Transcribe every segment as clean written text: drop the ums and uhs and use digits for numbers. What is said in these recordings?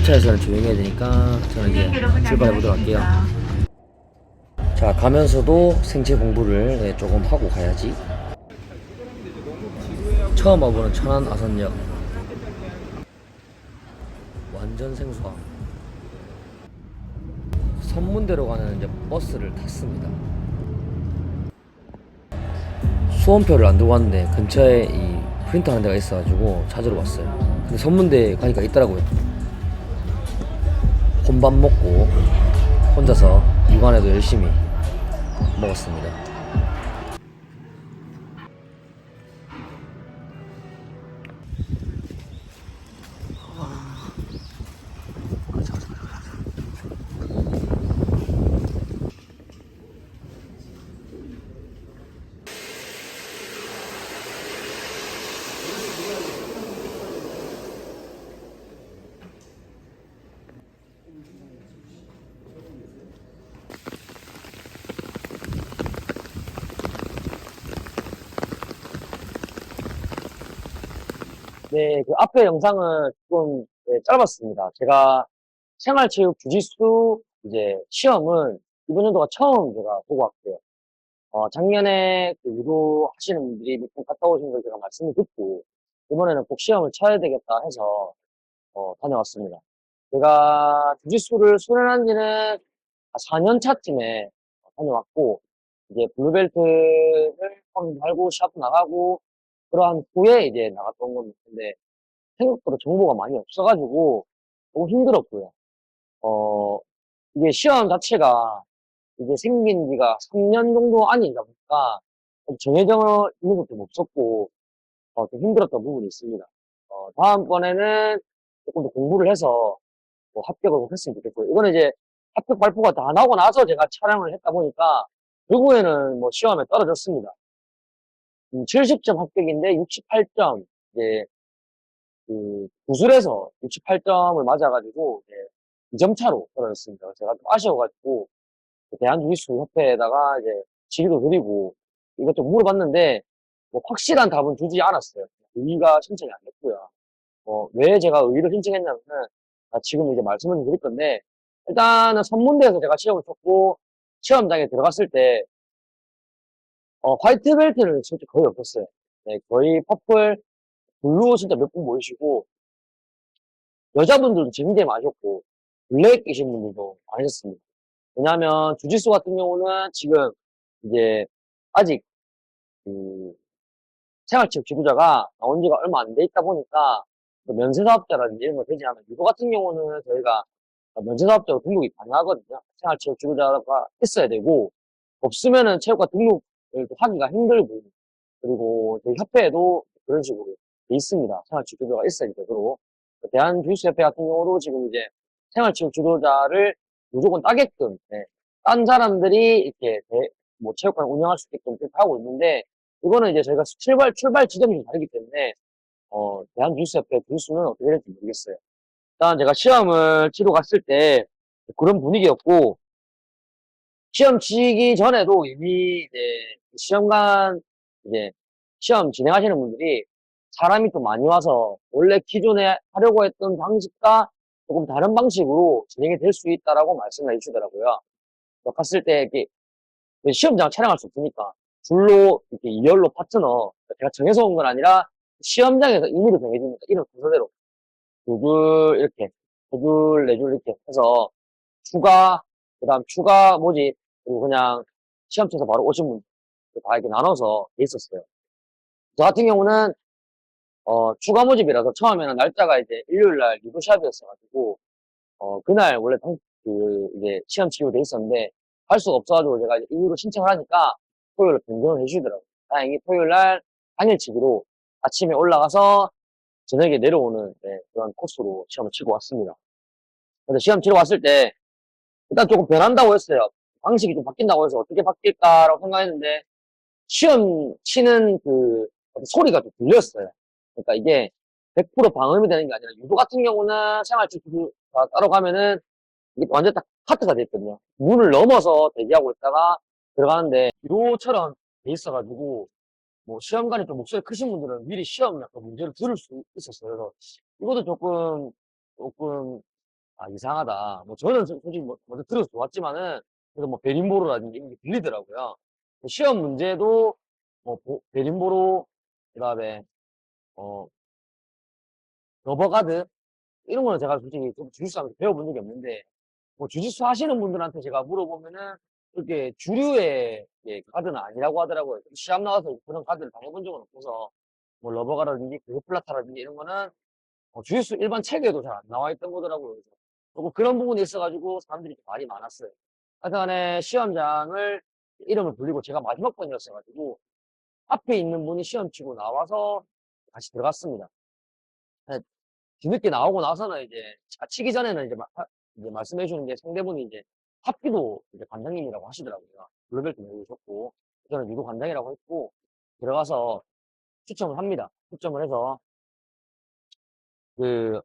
열차에서는 조용히 해야 되니까 저는 이제 출발해 보도록 할게요. 자, 가면서도 생체 공부를 조금 하고 가야지. 처음 와보는 천안 아산역 완전 생소함. 선문대로 가는 이제 버스를 탔습니다. 수험표를 안 들고 왔는데 근처에 이 프린터 하는 데가 있어가지고 찾으러 왔어요. 근데 선문대 가니까 있더라고요. 혼밥 먹고 혼자서 육안에도 열심히 먹었습니다. 네, 그 앞에 영상은 조금 짧았습니다. 제가 생활체육 주짓수 이제 시험은 이번 연도가 처음 제가 보고 왔고요. 작년에 그 유도 하시는 분들이 몇 분 갔다 오신 걸 제가 말씀을 듣고 이번에는 꼭 시험을 쳐야 되겠다 해서 다녀왔습니다. 제가 주짓수를 수련한 지는 4년 차쯤에 다녀왔고 이제 블루벨트를 처음 달고 시합 나가고 그러한 후에 이제 나갔던 겁니다. 근데 생각보다 정보가 많이 없어가지고 너무 힘들었고요. 어, 이게 시험 자체가 이제 생긴 지가 3년 정도 아니다 보니까 정해져 있는 것도 없었고 좀 힘들었던 부분이 있습니다. 다음번에는 조금 더 공부를 해서 뭐 합격을 꼭 했으면 좋겠고요. 이거는 이제 합격 발표가 다 나오고 나서 제가 촬영을 했다 보니까 결국에는 뭐 시험에 떨어졌습니다. 70점 합격인데 68점 이제 그 구술에서 68점을 맞아가지고 이제 2점 차로 떨어졌습니다. 제가 좀 아쉬워가지고 대한주짓수협회에다가 이제 질의도 드리고 이것도 물어봤는데 뭐 확실한 답은 주지 않았어요. 의의가 신청이 안 됐고요. 왜 제가 의의를 신청했냐면은 지금 이제 말씀을 좀 드릴 건데 일단은 선문대에서 제가 시험을 쳤고 시험장에 들어갔을 때 화이트 벨트는 솔직히 거의 없었어요. 네, 거의 퍼플, 블루 진짜 몇 분 모이시고 여자분들도 굉장히 많으셨고 블랙 계신 분들도 많으셨습니다. 왜냐하면 주짓수 같은 경우는 지금 이제 아직 그 생활체육 지도자가 나온 지가 얼마 안 돼 있다 보니까 뭐 면세사업자라든지 이런 거 되지 않아요. 유도 같은 경우는 저희가 면세사업자로 등록이 가능하거든요. 생활체육 지도자가 있어야 되고 없으면은 체육과 등록을 또 하기가 힘들고 그리고 저희 협회에도 그런 식으로 돼 있습니다. 생활체육 지도자가 있어야 되도록 대한주짓수협회 같은 경우도 지금 이제 생활체육 지도자를 무조건 따게끔 딴 사람들이 이렇게 뭐 체육관 운영할 수 있게끔 그렇게 하고 있는데 이거는 이제 저희가 출발 지점이 좀 다르기 때문에 대한주짓수협회 주짓수는 어떻게 될지 모르겠어요. 일단 제가 시험을 치러 갔을 때 그런 분위기였고 시험 치기 전에도 이미 이제 시험관 이제 시험 진행하시는 분들이 사람이 좀 많이 와서 원래 기존에 하려고 했던 방식과 조금 다른 방식으로 진행이 될 수 있다라고 말씀을 해주시더라고요. 갔을 때 이렇게 시험장 촬영할 수 없으니까 줄로 이렇게 이열로 파트너 제가 정해서 온 건 아니라 시험장에서 임의로 정해주니까 이름 순서대로 두 줄 이렇게 두 줄 네 줄 이렇게 해서 추가 그다음 추가 모집 그리고 그냥 시험 쳐서 바로 오신 분 다 이렇게 나눠서 돼 있었어요. 저 같은 경우는 추가 모집이라서 처음에는 날짜가 이제 일요일 날 리뷰샵이었어가지고 그날 원래 이제 시험 치료돼 있었는데 할 수가 없어가지고 제가 이제 일부러 신청을 하니까 토요일에 변경을 해주시더라고요. 다행히 토요일 날 당일치기로 아침에 올라가서 저녁에 내려오는 그런 코스로 시험을 치고 왔습니다. 근데 시험 치러 왔을 때 일단 조금 변한다고 했어요. 방식이 좀 바뀐다고 해서 어떻게 바뀔까라고 생각했는데 시험 치는 그 소리가 좀 들렸어요. 그러니까 이게 100% 방음이 되는 게 아니라 유도 같은 경우는 생활주기가 따로 가면은 이게 완전 딱 카트가 돼 있거든요. 문을 넘어서 대기하고 있다가 들어가는데 유도처럼 돼 있어가지고 뭐 시험관이 좀 목소리 크신 분들은 미리 시험 약간 문제를 들을 수 있었어요. 그래서 이것도 조금 아, 이상하다. 뭐, 저는 솔직히 뭐, 먼저 들어서 좋았지만은, 그래도 뭐, 베린보로라든지 이런 게 들리더라고요. 시험 문제도, 뭐, 베린보로, 그 다음에, 어, 러버가드, 이런 거는 제가 솔직히 좀 주짓수 하면서 배워본 적이 없는데, 뭐, 주짓수 하시는 분들한테 제가 물어보면은, 그렇게 주류의 예, 가드는 아니라고 하더라고요. 시합 나와서 그런 가드를 당해본 적은 없어서, 뭐, 러버가라든지, 그플라타라든지 이런 거는, 주짓수 일반 책에도 잘 안 나와 있던 거더라고요. 그래서 조금 그런 부분이 있어가지고 사람들이 좀 말이 많았어요. 하여튼간에 시험장을 이름을 불리고 제가 마지막 번이었어가지고 앞에 있는 분이 시험 치고 나와서 다시 들어갔습니다. 네, 뒤늦게 나오고 나서는 이제 치기 전에는 이제 말씀해 주는 게 상대분이 이제 합기도 이제 관장님이라고 하시더라고요. 블루벨트 내주셨고 저는 유도 관장이라고 했고 들어가서 추첨을 합니다. 추첨을 해서 그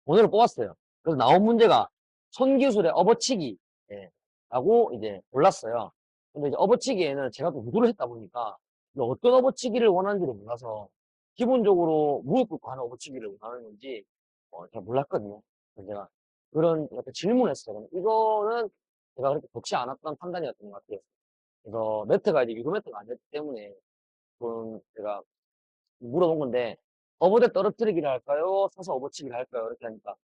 번호를 뽑았어요. 그래서 나온 문제가 손기술의 업어치기, 예, 라고 이제 골랐어요. 근데 이제 업어치기에는 제가 또 유도를 했다 보니까 어떤 업어치기를 원하는지를 몰라서 기본적으로 무릎 꿇고 하는 업어치기를 원하는 건지 잘 몰랐거든요. 그래서 제가 그런 약간 질문을 했어요. 이거는 제가 그렇게 좋지 않았던 판단이었던 것 같아요. 그래서 매트가 이제 유도 매트가 아니었기 때문에 좀 제가 물어본 건데 어버대 떨어뜨리기를 할까요? 서서 업어치기를 할까요? 이렇게 하니까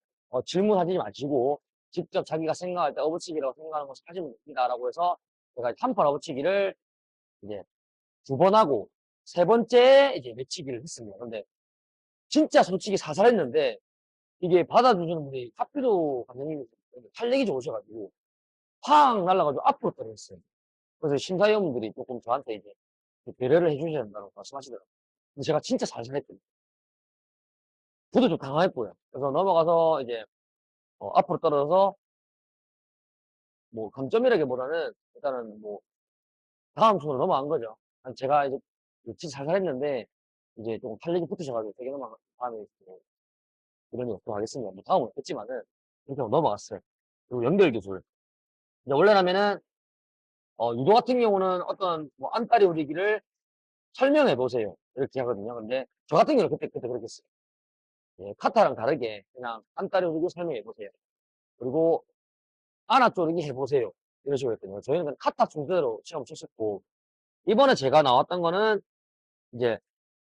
질문하지 마시고 직접 자기가 생각할 때 업어치기라고 생각하는 것을 하시면 됩니다라고 해서 제가 한판 업어치기를 이제 두 번 하고 세 번째 이제 매치기를 했습니다. 근데 진짜 솔직히 사살했는데 이게 받아주시는 분이 카피도 감독님이 탄력이 좋으셔가지고 팡 날라가지고 앞으로 떨어졌어요. 그래서 심사위원분들이 조금 저한테 이제 배려를 해주셔야 된다고 말씀하시더라고요. 근데 제가 진짜 살살했거든요. 저도 좀 당황했고요. 그래서 넘어가서 이제 앞으로 떨어져서 뭐 감점이라기보다는 일단은 뭐 다음 순으로 넘어간 거죠. 제가 이제 진짜 살살했는데 이제 조금 탄력이 붙으셔가지고 되게 넘어간 다음에 뭐 이런 일 없도록 하겠습니다. 뭐 다음은 없겠지만은 이렇게 하고 넘어갔어요. 그리고 연결 기술. 이제 원래라면은 유도 같은 경우는 어떤 뭐 안다리 우리기를 설명해 보세요. 이렇게 하거든요. 근데 저 같은 경우는 그때 그렇게 했어요. 예, 카타랑 다르게 그냥 안다리 우리기 설명해 보세요. 그리고 안아 쪼르기 해보세요. 이런 식으로 했거든요. 저희는 그냥 카타 순서대로 시험 쳤었고, 이번에 제가 나왔던 거는 이제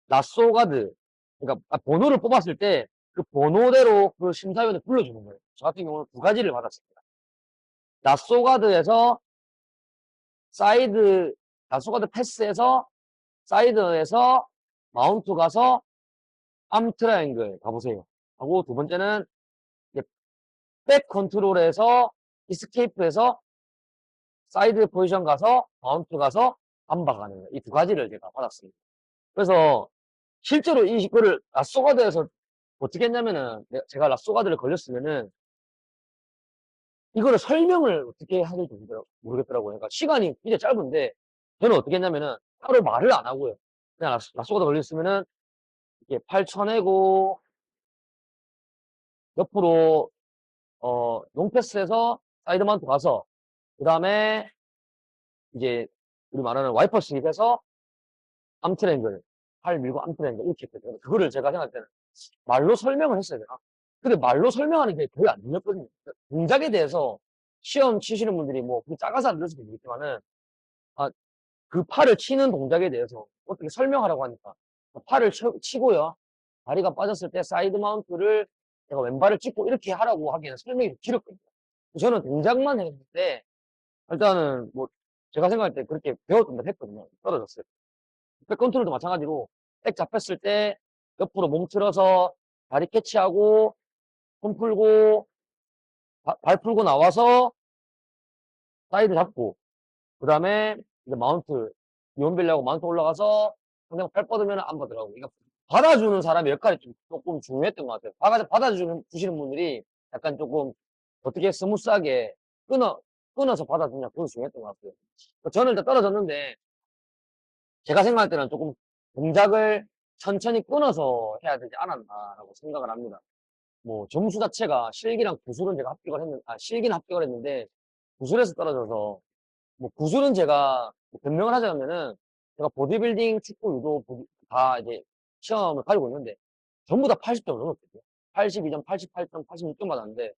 라쏘가드, 그러니까 번호를 뽑았을 때 그 번호대로 그 심사위원을 불러주는 거예요. 저 같은 경우는 두 가지를 받았습니다. 라쏘가드에서 사이드, 라쏘가드 패스에서 사이드에서 마운트 가서 암 트라이앵글 가보세요. 하고 두 번째는 이제 백 컨트롤에서 이스케이프에서 사이드 포지션 가서 마운트 가서 안바 가는 거예요. 이 두 가지를 제가 받았습니다. 그래서 실제로 이거를 라쏘가드에서 어떻게 했냐면은 제가 라쏘가드를 걸렸으면은 이거를 설명을 어떻게 해야 될지 모르겠더라고요. 그러니까 시간이 굉장히 짧은데 저는 어떻게 했냐면은 따로 말을 안 하고요. 그냥 라쏘가드 걸렸으면은 이렇게 팔 쳐내고 옆으로 롱패스에서 사이드 마운트 가서 그 다음에 이제 우리 말하는 와이퍼 스립에서 암트랭글, 팔 밀고 암트랭글 이렇게 했거든요. 그거를 제가 생각할 때는 말로 설명을 했어야 되나? 근데 말로 설명하는 게 거의 안 들렸거든요. 동작에 대해서 시험 치시는 분들이 뭐 작아서 안 들을 수도 있겠지만은 아, 그 팔을 치는 동작에 대해서 어떻게 설명하라고 하니까 팔을 치고요. 다리가 빠졌을 때 사이드 마운트를 내가 왼발을 찍고 이렇게 하라고 하기에는 설명이 좀 길었거든요. 저는 동작만 했는데 일단은 뭐 제가 생각할 때 그렇게 배웠던 걸 했거든요. 떨어졌어요. 백 컨트롤도 마찬가지로 백 잡혔을 때 옆으로 몸 틀어서 다리 캐치하고 손 풀고 발 풀고 나와서 사이드 잡고 그 다음에 이제 마운트 이온벨리하고 마운트 올라가서 그냥 팔 뻗으면 안 받더라고. 그러니까 받아주는 사람의 역할이 조금 중요했던 것 같아요. 받아주시는 분들이 약간 조금 어떻게 스무스하게 끊어서 받아주냐 그건 중요했던 것 같아요. 저는 일단 떨어졌는데 제가 생각할 때는 조금 동작을 천천히 끊어서 해야 되지 않았나라고 생각을 합니다. 뭐 점수 자체가 실기랑 구술은 제가 실기는 합격을 했는데 구술에서 떨어져서 뭐 구술은 제가 변명을 하자면은 제가 보디빌딩, 축구, 유도 다 이제 시험을 가지고 있는데 전부 다 80점을 넘었거든요. 82점, 88점, 86점 받았는데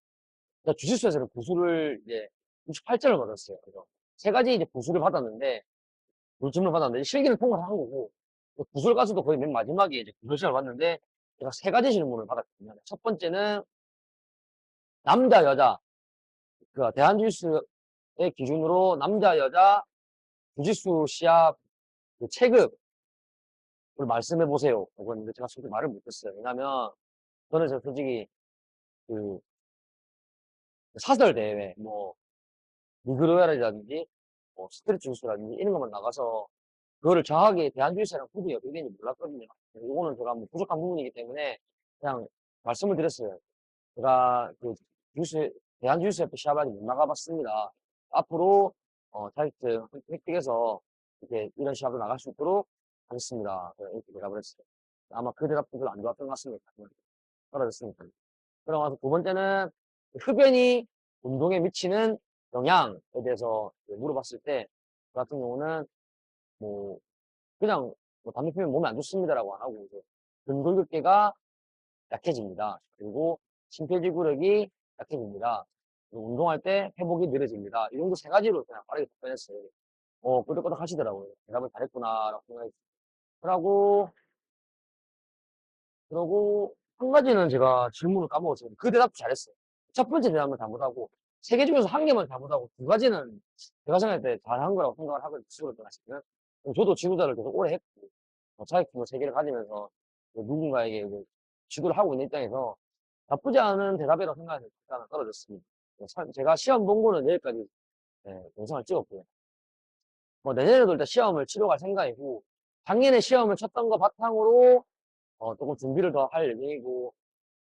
제가 주짓수에서는 구수를 이제 68점을 받았어요. 그래서 세 가지 이제 구수를 받았는데, 물질을 받았는데, 실기는 통과를 한 거고, 또 구술 가서도 거의 맨 마지막에 이제 구술 시험을 봤는데, 제가 세 가지 질문을 받았거든요. 첫 번째는 남자, 여자, 그 대한주짓수의 기준으로 남자, 여자 주짓수 시합 그 체급을 말씀해 보세요. 그랬는데 제가 솔직히 말을 못했어요. 왜냐면 저는 솔직히 그 사설 대회, 뭐 미그로얄이라든지 뭐 스트레치 주짓수라든지 이런 것만 나가서 그거를 정확하게 대한주짓수랑 구분이 어떻게 되는지 몰랐거든요. 이거는 제가 뭐 부족한 부분이기 때문에 그냥 말씀을 드렸어요. 제가 그 주짓수 대한주짓수협회 시합을 못 나가봤습니다. 앞으로 자격증 획득해서 이렇게 이런 시합을 나갈 수 있도록 하겠습니다. 이렇게 대답을 했어요. 아마 그 대답도 별로 안 좋았던 것 같습니다. 떨어졌으니까. 그러고 두 번째는 흡연이 운동에 미치는 영향에 대해서 물어봤을 때, 저 같은 경우는 뭐, 그냥 뭐 담배 피우면 몸에 안 좋습니다라고 안 하고, 이제 근골격계가 약해집니다. 그리고 심폐지구력이 약해집니다. 그리고 운동할 때 회복이 느려집니다. 이 정도 세 가지로 그냥 빠르게 답변했어요. 끄덕끄덕 하시더라고요. 대답을 잘했구나라고 생각했어요. 그러고, 그러고, 한 가지는 제가 질문을 까먹었어요. 그 대답도 잘했어요. 첫 번째 대답을 잘못하고, 세 개 중에서 한 개만 잘못하고, 두 가지는 제가 생각할 때 잘한 거라고 생각을 하거든요. 지도를 하시면. 저도 지도자를 계속 오래 했고, 자격증을 세 개를 가지면서 누군가에게 이제 지도를 하고 있는 입장에서 나쁘지 않은 대답이라고 생각해서 일단은 떨어졌습니다. 제가 시험 본 거는 여기까지 영상을 찍었고요. 뭐 내년에도 일단 시험을 치러 갈 생각이고, 작년에 시험을 쳤던 거 바탕으로 조금 준비를 더 할 예정이고,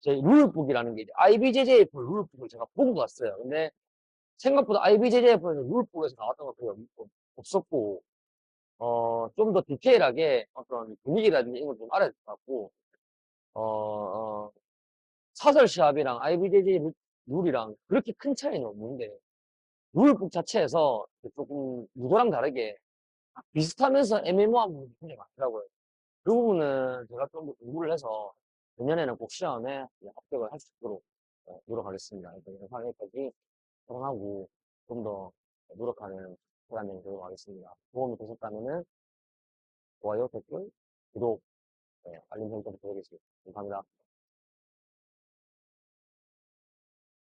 제 룰북이라는 게 이제 IBJJF 룰북을 제가 보고 갔어요. 근데 생각보다 IBJJF에서 룰북에서 나왔던 거 거의 없었고, 좀 더 디테일하게 어떤 분위기라든지 이런 걸 좀 알아야 될 것 같고, 어, 사설 시합이랑 IBJJ 룰이랑 그렇게 큰 차이는 없는데, 룰북 자체에서 조금 누구랑 다르게 비슷하면서 애매모호한 부분이 굉장히 많더라고요. 그 부분은 제가 좀 더 공부를 해서 내년에는 꼭 시험에 합격을 할 수 있도록 노력하겠습니다. 일단 영상 여기까지 하고 좀 더 노력하는 시간 되도록 하겠습니다. 도움이 되셨다면은 좋아요, 댓글, 구독, 알림 설정 부탁드리겠습니다. 감사합니다.